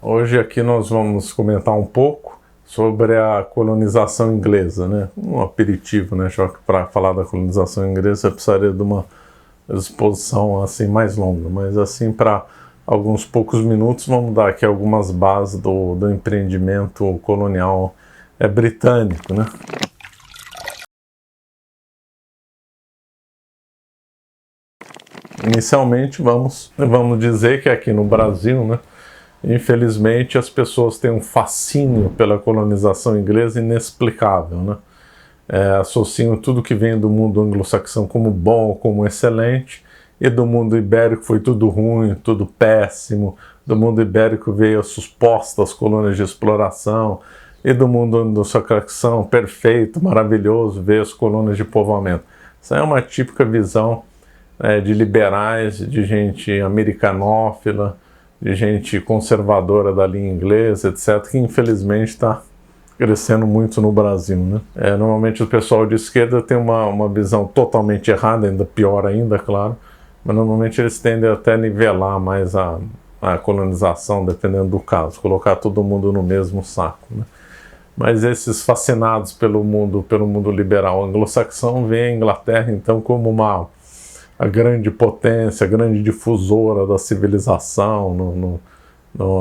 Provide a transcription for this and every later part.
Hoje aqui nós vamos comentar um pouco sobre a colonização inglesa, né? Um aperitivo, né? Já que para falar da colonização inglesa eu precisaria de uma exposição assim mais longa, mas assim para alguns poucos minutos vamos dar aqui algumas bases do empreendimento colonial britânico, né? Inicialmente vamos dizer que aqui no Brasil, né, infelizmente as pessoas têm um fascínio pela colonização inglesa inexplicável, né? Associam tudo que vem do mundo anglo-saxão como bom, como excelente, e do mundo ibérico foi tudo ruim, tudo péssimo. Do mundo ibérico veio as supostas colônias de exploração, e do mundo anglo-saxão perfeito, maravilhoso, veio as colônias de povoamento. Isso é uma típica visão de liberais, de gente americanófila, de gente conservadora da linha inglesa, etc., que infelizmente está crescendo muito no Brasil, né? Normalmente o pessoal de esquerda tem uma visão totalmente errada, ainda pior ainda, claro, mas normalmente eles tendem até a nivelar mais a colonização, dependendo do caso, colocar todo mundo no mesmo saco, né? Mas esses fascinados pelo mundo liberal anglo-saxão veem a Inglaterra então como a grande potência, a grande difusora da civilização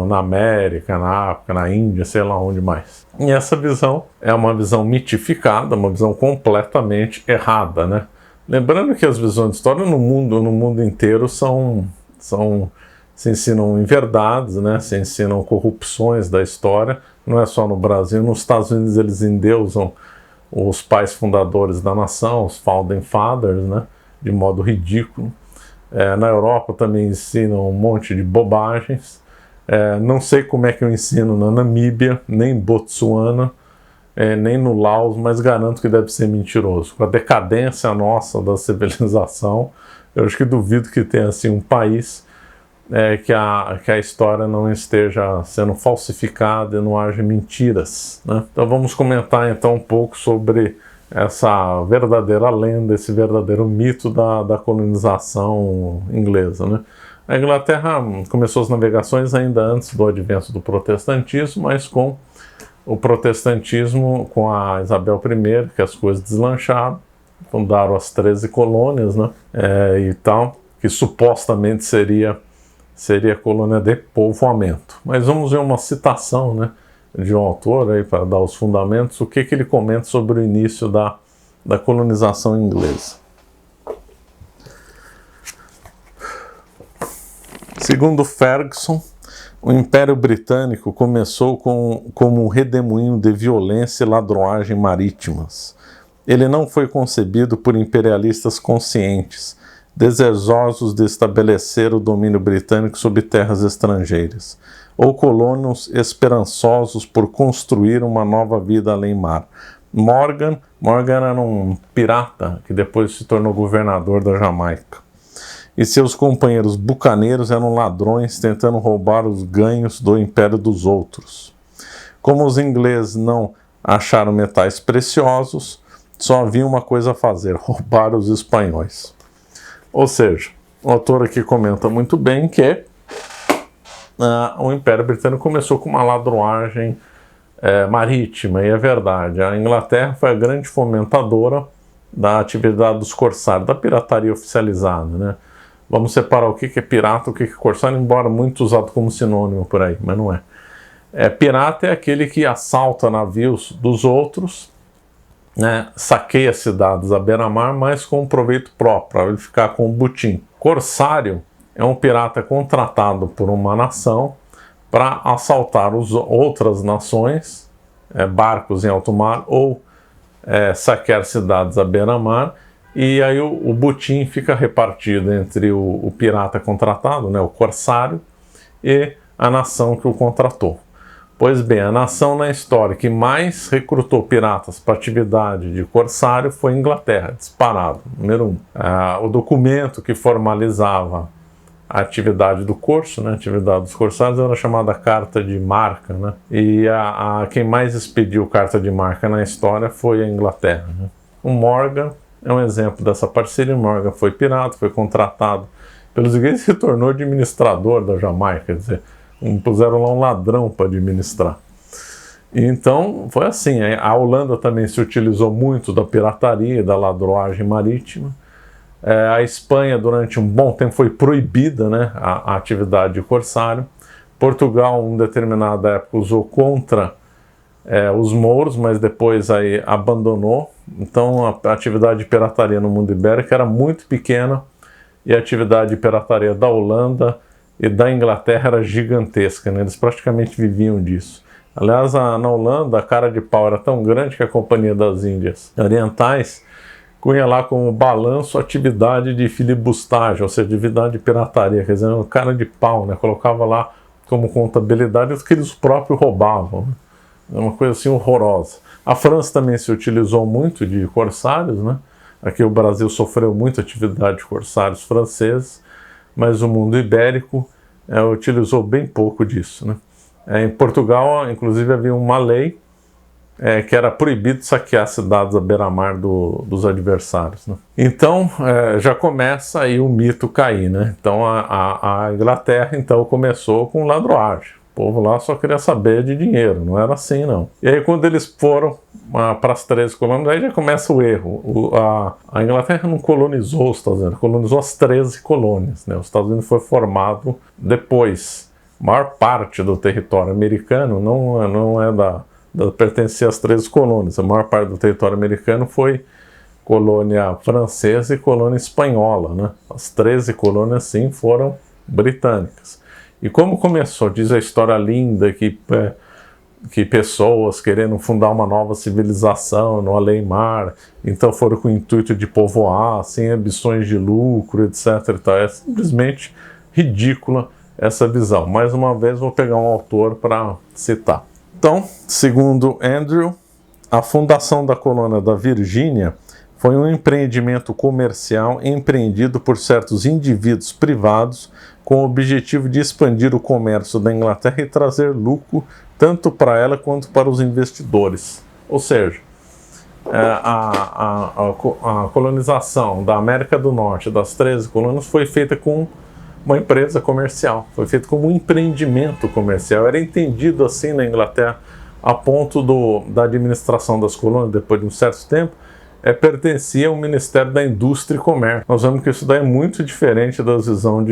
na América, na África, na Índia, sei lá onde mais. E essa visão é uma visão mitificada, uma visão completamente errada, né? Lembrando que as visões de história no mundo inteiro se ensinam inverdades, né? Se ensinam corrupções da história, não é só no Brasil. Nos Estados Unidos eles endeusam os pais fundadores da nação, os Founding Fathers, né? De modo ridículo. Na Europa também ensinam um monte de bobagens. Não sei como é que eu ensino na Namíbia, nem em Botsuana, nem no Laos, mas garanto que deve ser mentiroso. Com a decadência nossa da civilização, eu acho que duvido que tenha assim um país que a história não esteja sendo falsificada e não haja mentiras, né? Então vamos comentar então um pouco sobre essa verdadeira lenda, esse verdadeiro mito da colonização inglesa, né? A Inglaterra começou as navegações ainda antes do advento do protestantismo, mas com o protestantismo, com a Isabel I, que as coisas deslancharam, fundaram as 13 colônias, né? E tal, que supostamente seria colônia de povoamento. Mas vamos ver uma citação, né, de um autor aí para dar os fundamentos, o que ele comenta sobre o início da colonização inglesa. Segundo Ferguson, o Império Britânico começou como um redemoinho de violência e ladroagem marítimas. Ele não foi concebido por imperialistas conscientes, desejosos de estabelecer o domínio britânico sobre terras estrangeiras, ou colonos esperançosos por construir uma nova vida além-mar. Morgan era um pirata que depois se tornou governador da Jamaica. E seus companheiros bucaneiros eram ladrões tentando roubar os ganhos do império dos outros. Como os ingleses não acharam metais preciosos, só havia uma coisa a fazer: roubar os espanhóis. Ou seja, o autor aqui comenta muito bem que o Império Britânico começou com uma ladroagem marítima, e é verdade. A Inglaterra foi a grande fomentadora da atividade dos corsários, da pirataria oficializada, né? Vamos separar o que é pirata e o que é corsário, embora muito usado como sinônimo por aí, mas não é. Pirata é aquele que assalta navios dos outros, né, saqueia cidades à beira-mar, mas com proveito próprio, para ele ficar com o butim. Corsário é um pirata contratado por uma nação para assaltar outras nações, barcos em alto mar, ou saquear cidades à beira-mar, e aí o butim fica repartido entre o pirata contratado, né, o corsário, e a nação que o contratou. Pois bem, a nação na história que mais recrutou piratas para atividade de corsário foi a Inglaterra, disparado, número 1. O documento que formalizava a atividade do corso, né, a atividade dos corsários, era chamada Carta de Marca, né? E quem mais expediu carta de marca na história foi a Inglaterra, né? O Morgan é um exemplo dessa parceria. Morgan foi pirata, foi contratado pelos ingleses e se tornou administrador da Jamaica, quer dizer, Puseram lá um ladrão para administrar. Então, foi assim. A Holanda também se utilizou muito da pirataria, da ladroagem marítima. A Espanha, durante um bom tempo, foi proibida, né, a atividade de corsário. Portugal, em determinada época, usou contra os mouros, mas depois aí abandonou. Então, a atividade de pirataria no mundo ibérico era muito pequena e a atividade de pirataria da Holanda e da Inglaterra era gigantesca, né? Eles praticamente viviam disso. Aliás, na Holanda, a cara de pau era tão grande que a Companhia das Índias Orientais cunha lá como balanço atividade de filibustagem, ou seja, atividade de pirataria, quer dizer, cara de pau, né? Colocava lá como contabilidade o que eles próprios roubavam, né? É uma coisa assim horrorosa. A França também se utilizou muito de corsários, né? Aqui o Brasil sofreu muito atividade de corsários franceses, mas o mundo ibérico utilizou bem pouco disso, né? Em Portugal, inclusive, havia uma lei que era proibido saquear cidades à beira-mar dos adversários, né? Então, já começa aí o mito cair, né? Então, a Inglaterra então começou com ladroagem. O povo lá só queria saber de dinheiro, não era assim, não. E aí, quando eles foram para as 13 colônias, aí já começa o erro. A Inglaterra não colonizou os Estados Unidos, colonizou as 13 colônias, né? Os Estados Unidos foi formado depois. A maior parte do território americano não pertencia às 13 colônias. A maior parte do território americano foi colônia francesa e colônia espanhola, né? As 13 colônias, sim, foram britânicas. E como começou, diz a história linda que pessoas querendo fundar uma nova civilização no além-mar, então foram com o intuito de povoar, sem ambições de lucro, etc. E tal. É simplesmente ridícula essa visão. Mais uma vez, vou pegar um autor para citar. Então, segundo Andrew, a fundação da colônia da Virgínia foi um empreendimento comercial empreendido por certos indivíduos privados com o objetivo de expandir o comércio da Inglaterra e trazer lucro tanto para ela quanto para os investidores. Ou seja, a colonização da América do Norte, das 13 colônias, foi feita com uma empresa comercial, foi feito como um empreendimento comercial. Era entendido assim na Inglaterra, a ponto da administração das colônias, depois de um certo tempo, pertencia ao Ministério da Indústria e Comércio. Nós vemos que isso daí é muito diferente da visão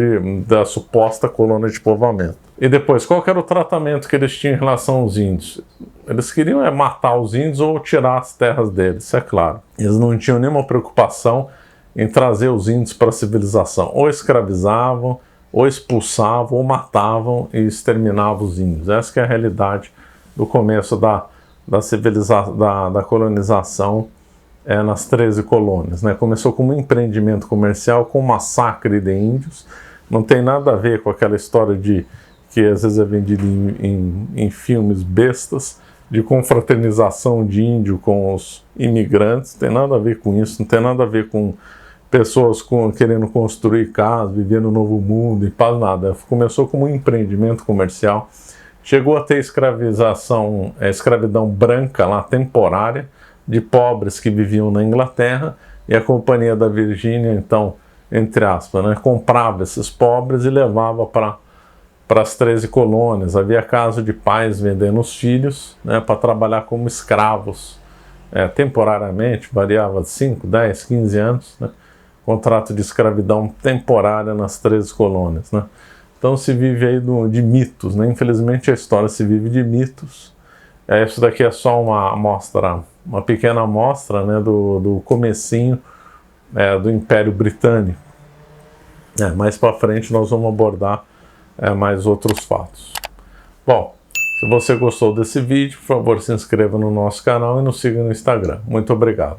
da suposta colônia de povoamento. E depois, qual que era o tratamento que eles tinham em relação aos índios? Eles queriam matar os índios ou tirar as terras deles, isso é claro. Eles não tinham nenhuma preocupação em trazer os índios para a civilização. Ou escravizavam, ou expulsavam, ou matavam e exterminavam os índios. Essa que é a realidade do começo da colonização nas 13 colônias, né? Começou como um empreendimento comercial com massacre de índios. Não tem nada a ver com aquela história que às vezes é vendida em filmes bestas, de confraternização de índio com os imigrantes. Não tem nada a ver com isso, não tem nada a ver com pessoas querendo construir casas, viver no novo mundo e paz, nada. Começou como um empreendimento comercial, chegou a ter escravidão branca lá, temporária, de pobres que viviam na Inglaterra, e a Companhia da Virgínia, então, entre aspas, né, comprava esses pobres e levava para as 13 colônias. Havia caso de pais vendendo os filhos, né, para trabalhar como escravos, temporariamente, variava de 5, 10, 15 anos, né, contrato de escravidão temporária nas 13 colônias. Né. Então se vive aí de mitos, né? Infelizmente a história se vive de mitos. Isso daqui é só uma pequena amostra, né, do comecinho do Império Britânico. Mais para frente nós vamos abordar mais outros fatos. Bom, se você gostou desse vídeo, por favor, se inscreva no nosso canal e nos siga no Instagram. Muito obrigado.